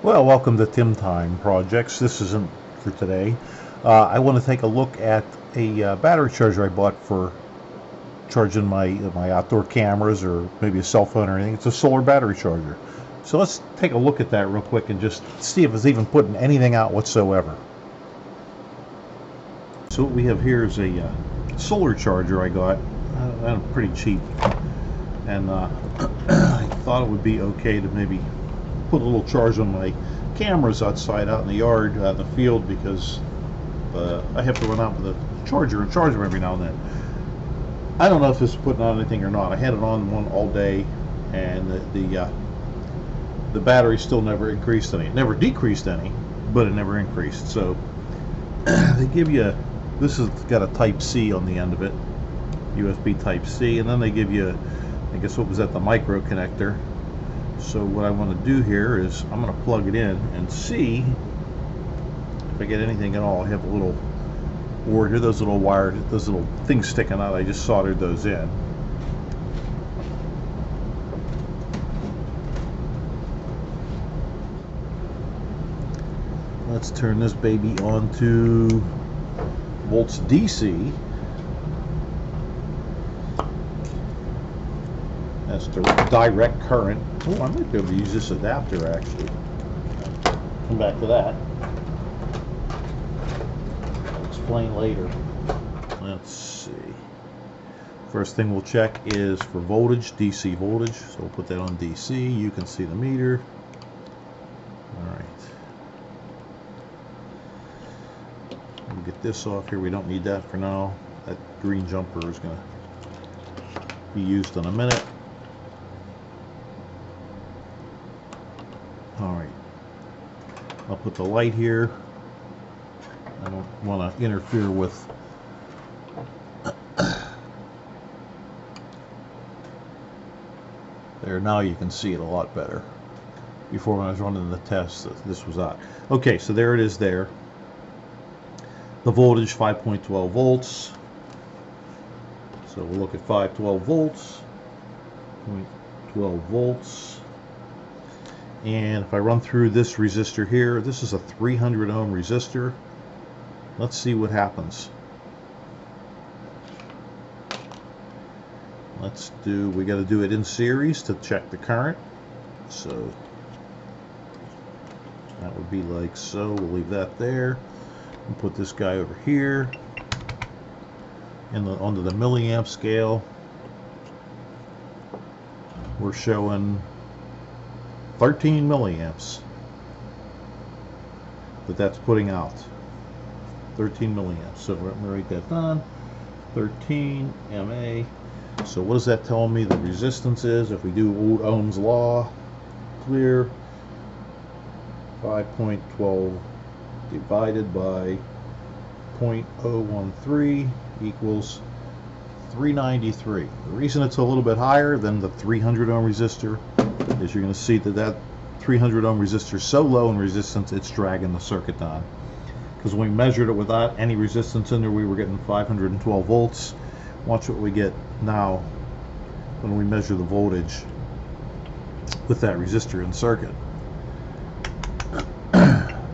Well, welcome to Tim Time Projects. This isn't for today. I want to take a look at a battery charger I bought for charging my outdoor cameras or maybe a cell phone or anything. It's a solar battery charger. So let's take a look at that real quick and just see if it's even putting anything out whatsoever. So what we have here is a solar charger I got. Pretty cheap, and I thought it would be okay to maybe put a little charge on my cameras outside out in the yard, out in the field, because I have to run out with a charger and charge them every now and then. I don't know if this is putting on anything or not. I had it on one all day, and the battery still never increased any. It never decreased any, but it never increased. So they give you, this has got a Type C on the end of it, USB Type C, and then they give you, I guess what was that, the micro connector. So what I want to do here is I'm going to plug it in and see if I get anything at all. I have a little board here, those little wires, those little things sticking out. I just soldered those in. Let's turn this baby on to volts DC. That's direct current. Oh, I might be able to use this adapter actually. Come back to that. I'll explain later. Let's see. First thing we'll check is for voltage, DC voltage. So we'll put that on DC. You can see the meter. Alright. We'll get this off here. We don't need that for now. That green jumper is going to be used in a minute. Alright, I'll put the light here. I don't want to interfere with there. Now you can see it a lot better. Before, when I was running the test, this was out. Okay, so there it is there. The voltage 5.12 volts. So we'll look at 512 volts. 0.12 volts. And if I run through this resistor here, this is a 300 ohm resistor. Let's see what happens. We got to do it in series to check the current. So that would be like so. We'll leave that there and put this guy over here onto the milliamp scale. We're showing 13 milliamps that's putting out. 13 milliamps. So we're going to write that down. 13 MA. So what is that telling me the resistance is? If we do Ohm's law, clear, 5.12 divided by 0.013 equals 393. The reason it's a little bit higher than the 300 ohm resistor is you're going to see that 300 ohm resistor is so low in resistance it's dragging the circuit down. Because when we measured it without any resistance in there, we were getting 512 volts. Watch what we get now when we measure the voltage with that resistor in circuit.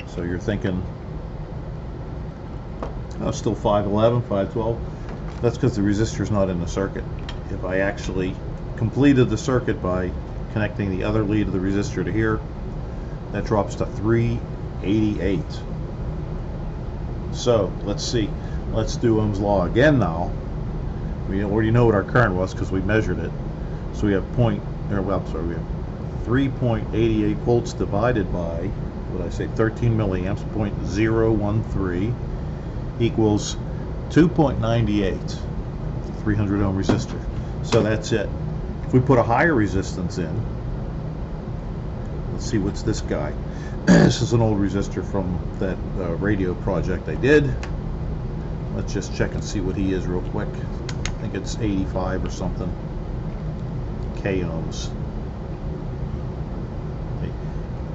So you're thinking, oh, still 511, 512. That's because the resistor is not in the circuit. If I actually completed the circuit by connecting the other lead of the resistor to here, that drops to 388. So let's see. Let's do Ohm's law again now. We already know what our current was because we measured it. So we have we have 3.88 volts divided by, what did I say, 13 milliamps, 0.013 equals 2.98, 300 ohm resistor. So that's it. If we put a higher resistance in, let's see, what's this guy? This is an old resistor from that radio project I did. Let's just check and see what he is real quick. I think it's 85 or something K ohms.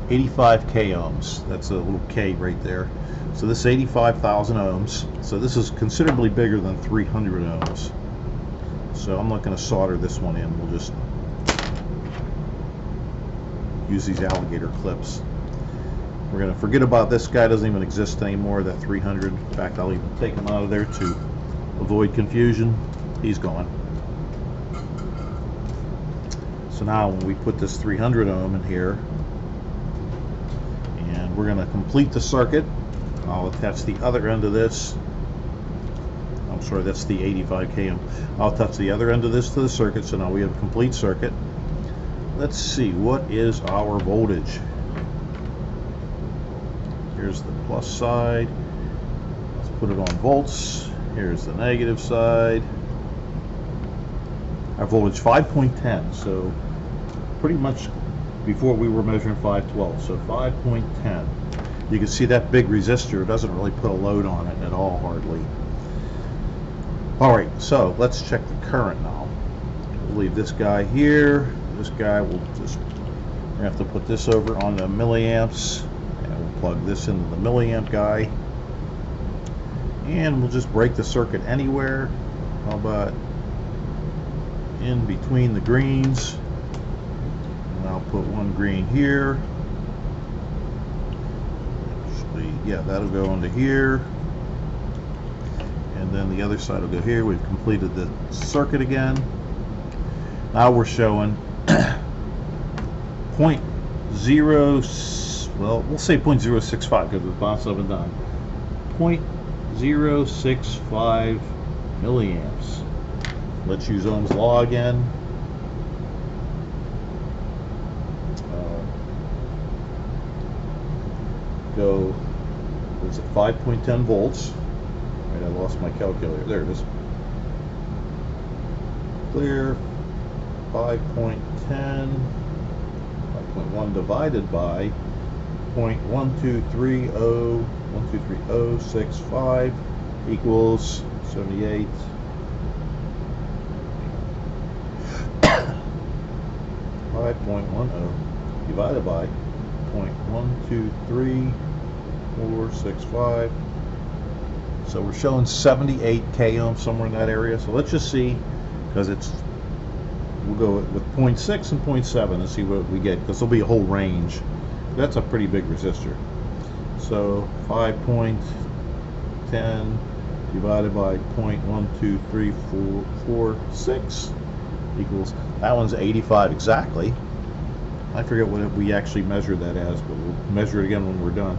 85 K ohms. That's a little K right there. So this is 85,000 ohms. So this is considerably bigger than 300 ohms. So I'm not going to solder this one in. We'll just use these alligator clips. We're going to forget about this guy. Doesn't even exist anymore, that 300. In fact, I'll even take him out of there to avoid confusion. He's gone. So now when we put this 300 ohm in here, and we're going to complete the circuit, I'll attach the other end of this. I'm sorry, that's the 85k ohm. I'll attach the other end of this to the circuit, so now we have a complete circuit. Let's see, what is our voltage? Here's the plus side. Let's put it on volts. Here's the negative side. Our voltage 5.10, so pretty much before we were measuring 512, so 5.10. You can see that big resistor doesn't really put a load on it at all, hardly. Alright, so let's check the current now. We'll leave this guy here. This guy will just, we have to put this over on the milliamps, and we'll plug this into the milliamp guy, and we'll just break the circuit anywhere. How about in between the greens? And I'll put one green here. Actually, yeah, that'll go into here, and then the other side will go here. We've completed the circuit again. Now we're showing 0.0, well, we'll say 0.065 because it's bounce up and down. 0.065 milliamps. Let's use Ohm's law again. Go, what's it, 5.10 volts. Right, I lost my calculator. There it is. Clear. 5.10, 5.1 divided by 0.1230065 equals 78. 5.10 divided by 0.123465. So we're showing 78 k ohms somewhere in that area. So let's just see, because it's, we'll go with 0.6 and 0.7 and see what we get, because there'll be a whole range. That's a pretty big resistor. So 5.10 divided by 0.12346 equals, that one's 85 exactly. I forget what we actually measured that as, but we'll measure it again when we're done.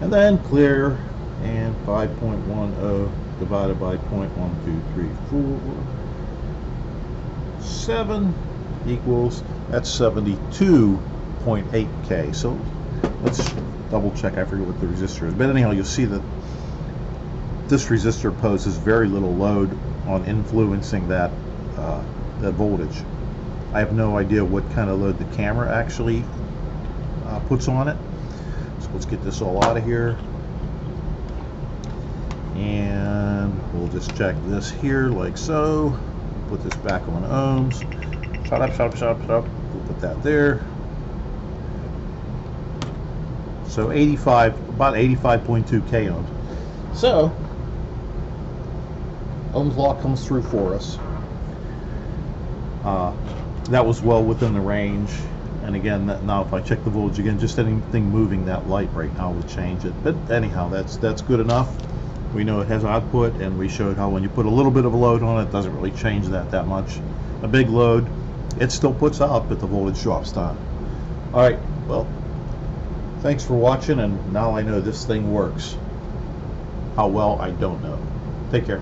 And then clear, and 5.10 divided by 0.12347 equals, that's 72.8k. So let's double check. I forget what the resistor is, but anyhow, you'll see that this resistor poses very little load on influencing that that voltage. I have no idea what kind of load the camera actually puts on it. So let's get this all out of here, and we'll just check this here like so. Put this back on ohms. Shut up, shut up, shut up, shut up. We'll put that there. So 85, about 85.2 k ohms. So Ohm's law comes through for us. That was well within the range. And again, now if I check the voltage again, just anything moving that light right now would change it. But anyhow, that's good enough. We know it has output, and we showed how when you put a little bit of a load on it, it doesn't really change that much. A big load, it still puts out, but the voltage drops down. Alright, well, thanks for watching, and now I know this thing works. How well, I don't know. Take care.